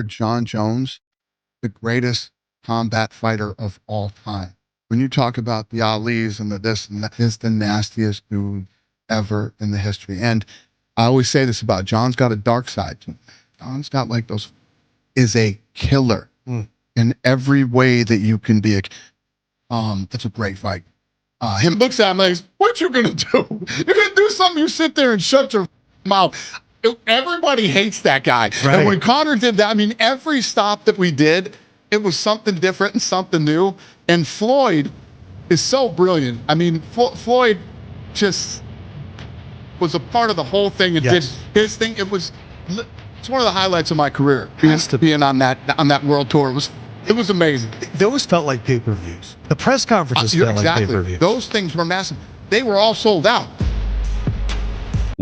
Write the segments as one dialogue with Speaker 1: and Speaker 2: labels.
Speaker 1: Jon Jones, the greatest combat fighter of all time. When you talk about the Ali's and the this and that, is the nastiest dude ever in the history. And I always say this about John's got a dark side to him. John's got like those is a killer in every way that you can be. That's a great fight. Him looks at him like, what you gonna do? You're gonna do something, you sit there and shut your mouth. Everybody hates that guy.
Speaker 2: Right.
Speaker 1: And when Connor did that, I mean, every stop that we did, it was something different and something new. And Floyd is so brilliant. I mean, Floyd just was a part of the whole thing and did his thing. It's one of the highlights of my career. Being on that world tour it was amazing.
Speaker 2: Those felt like pay-per-views. The press conferences felt like pay-per-views.
Speaker 1: Those things were massive. They were all sold out.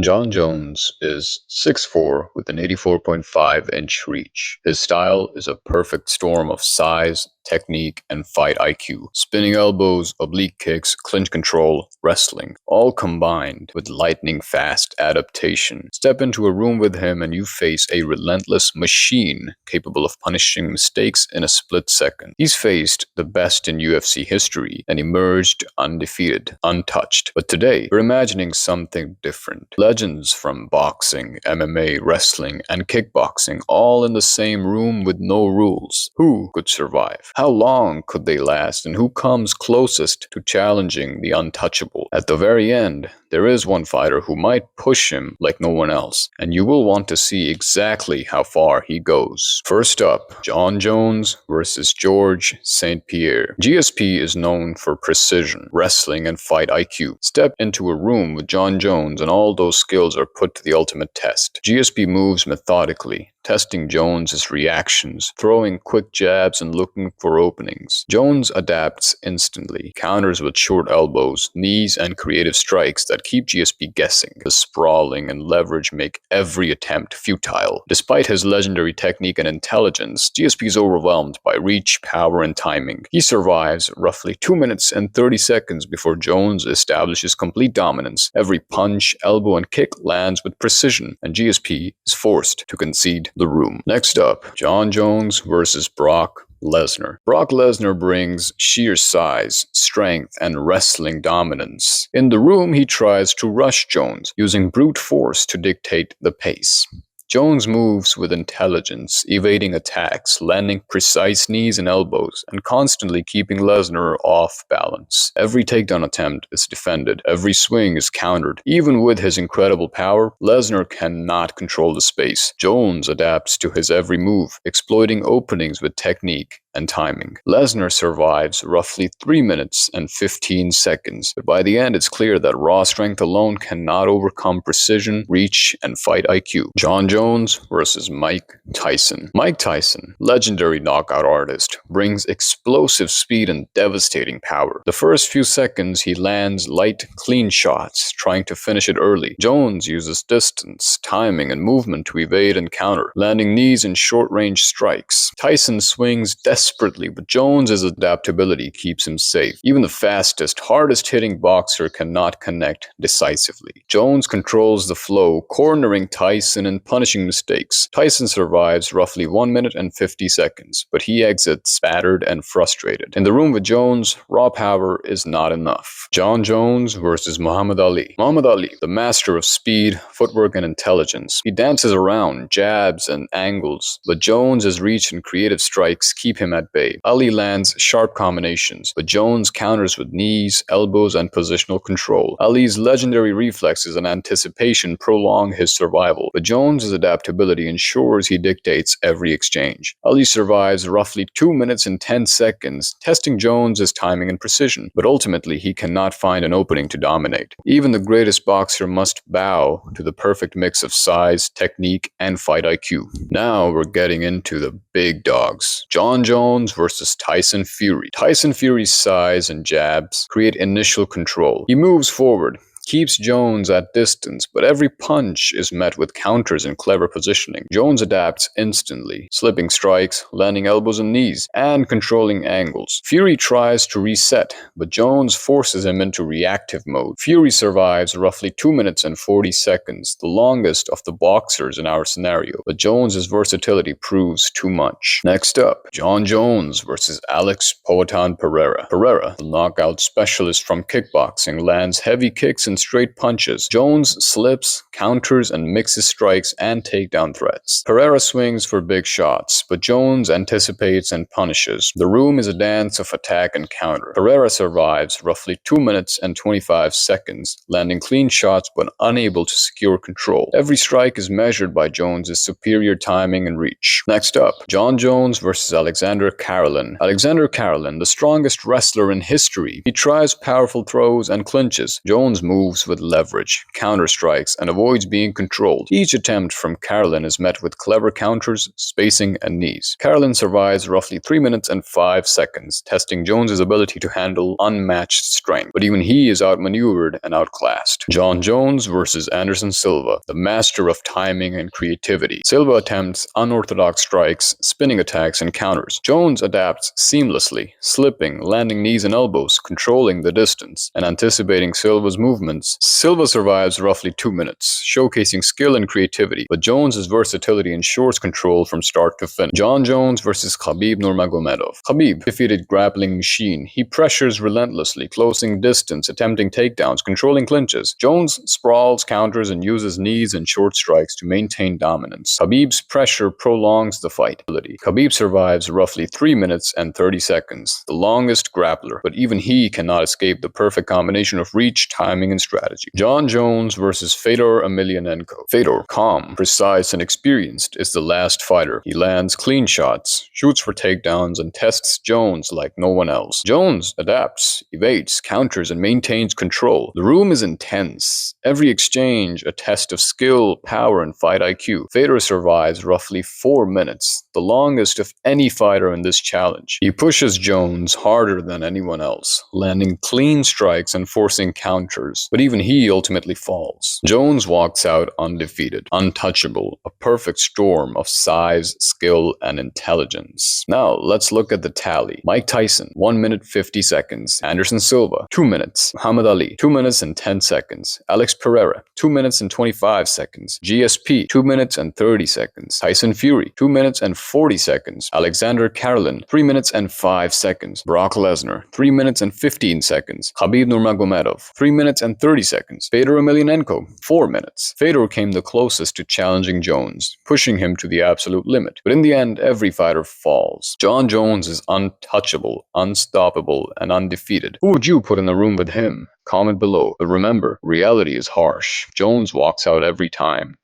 Speaker 3: Jon Jones is 6'4" with an 84.5-inch reach. His style is a perfect storm of size, technique, and fight IQ. Spinning elbows, oblique kicks, clinch control, wrestling, all combined with lightning-fast adaptation. Step into a room with him and you face a relentless machine capable of punishing mistakes in a split second. He's faced the best in UFC history and emerged undefeated, untouched. But today, we're imagining something different. Legends from boxing, MMA, wrestling, and kickboxing all in the same room with no rules. Who could survive? How long could they last? And who comes closest to challenging the untouchable? At the very end, there is one fighter who might push him like no one else, and you will want to see exactly how far he goes. First up, Jon Jones versus George St. Pierre. GSP is known for precision, wrestling, and fight IQ. Step into a room with Jon Jones and all those skills are put to the ultimate test. GSP moves methodically, testing Jones's reactions, throwing quick jabs and looking for openings. Jones adapts instantly, counters with short elbows, knees, and creative strikes that keep GSP guessing. The sprawling and leverage make every attempt futile. Despite his legendary technique and intelligence, GSP is overwhelmed by reach, power, and timing. He survives roughly 2 minutes and 30 seconds before Jones establishes complete dominance. Every punch, elbow, and kick lands with precision, and GSP is forced to concede the room. Next up, Jon Jones versus Brock Lesnar. Brock Lesnar brings sheer size, strength, and wrestling dominance. In the room, he tries to rush Jones, using brute force to dictate the pace. Jones moves with intelligence, evading attacks, landing precise knees and elbows, and constantly keeping Lesnar off balance. Every takedown attempt is defended, every swing is countered. Even with his incredible power, Lesnar cannot control the space. Jones adapts to his every move, exploiting openings with technique and timing. Lesnar survives roughly 3 minutes and 15 seconds, but by the end it's clear that raw strength alone cannot overcome precision, reach, and fight IQ. Jon Jones versus Mike Tyson. Mike Tyson, legendary knockout artist, brings explosive speed and devastating power. The first few seconds he lands light, clean shots, trying to finish it early. Jones uses distance, timing, and movement to evade and counter, landing knees and short-range strikes. Tyson swings desperately, but Jones's adaptability keeps him safe. Even the fastest, hardest-hitting boxer cannot connect decisively. Jones controls the flow, cornering Tyson and punishing mistakes. Tyson survives roughly 1 minute and 50 seconds, but he exits battered and frustrated. In the room with Jones, raw power is not enough. Jon Jones versus Muhammad Ali. Muhammad Ali, the master of speed, footwork, and intelligence. He dances around, jabs, and angles, but Jones's reach and creative strikes keep him at bay. Ali lands sharp combinations, but Jones counters with knees, elbows, and positional control. Ali's legendary reflexes and anticipation prolong his survival, but Jones's adaptability ensures he dictates every exchange. Ali survives roughly 2 minutes and 10 seconds, testing Jones's timing and precision, but ultimately he cannot find an opening to dominate. Even the greatest boxer must bow to the perfect mix of size, technique, and fight IQ. Now we're getting into the big dogs. Jon Jones versus Tyson Fury. Tyson Fury's size and jabs create initial control. He moves forward, keeps Jones at distance, but every punch is met with counters and clever positioning. Jones adapts instantly, slipping strikes, landing elbows and knees, and controlling angles. Fury tries to reset, but Jones forces him into reactive mode. Fury survives roughly 2 minutes and 40 seconds, the longest of the boxers in our scenario, but Jones's versatility proves too much. Next up, Jon Jones versus Alex Poatan Pereira. Pereira, the knockout specialist from kickboxing, lands heavy kicks and straight punches. Jones slips, counters, and mixes strikes and takedown threats. Pereira swings for big shots, but Jones anticipates and punishes. The room is a dance of attack and counter. Pereira survives roughly 2 minutes and 25 seconds, landing clean shots but unable to secure control. Every strike is measured by Jones's superior timing and reach. Next up, Jon Jones versus Alexander Karelin. Alexander Karelin, the strongest wrestler in history. He tries powerful throws and clinches. Jones moves with leverage, counter strikes, and avoids being controlled. Each attempt from Karelin is met with clever counters, spacing, and knees. Karelin survives roughly 3 minutes and 5 seconds, testing Jones's ability to handle unmatched strength. But even he is outmaneuvered and outclassed. Jon Jones versus Anderson Silva, the master of timing and creativity. Silva attempts unorthodox strikes, spinning attacks, and counters. Jones adapts seamlessly, slipping, landing knees and elbows, controlling the distance, and anticipating Silva's movements. Silva survives roughly 2 minutes, showcasing skill and creativity, but Jones's versatility ensures control from start to finish. Jon Jones versus Khabib Nurmagomedov. Khabib, defeated grappling machine. He pressures relentlessly, closing distance, attempting takedowns, controlling clinches. Jones sprawls, counters, and uses knees and short strikes to maintain dominance. Khabib's pressure prolongs the fight. Khabib survives roughly 3 minutes and 30 seconds, the longest grappler, but even he cannot escape the perfect combination of reach, timing, and strategy. Jon Jones versus Fedor Emelianenko. Fedor, calm, precise, and experienced, is the last fighter. He lands clean shots, shoots for takedowns, and tests Jones like no one else. Jones adapts, evades, counters, and maintains control. The room is intense. Every exchange a test of skill, power, and fight IQ. Fedor survives roughly 4 minutes, the longest of any fighter in this challenge. He pushes Jones harder than anyone else, landing clean strikes and forcing counters, but even he ultimately falls. Jones walks out undefeated, untouchable, a perfect storm of size, skill, and intelligence. Now, let's look at the tally. Mike Tyson, 1 minute 50 seconds. Anderson Silva, 2 minutes. Muhammad Ali, 2 minutes and 10 seconds. Alex Pereira, 2 minutes and 25 seconds. GSP, 2 minutes and 30 seconds. Tyson Fury, 2 minutes and 40 seconds. Alexander Karelin, 3 minutes and 5 seconds. Brock Lesnar, 3 minutes and 15 seconds. Khabib Nurmagomedov, 3 minutes and 30 seconds. Fedor Emelianenko, 4 minutes. Fedor came the closest to challenging Jones, pushing him to the absolute limit. But in the end, every fighter falls. Jon Jones is untouchable, unstoppable, and undefeated. Who would you put in the room with him? Comment below. But remember, reality is harsh. Jones walks out every time.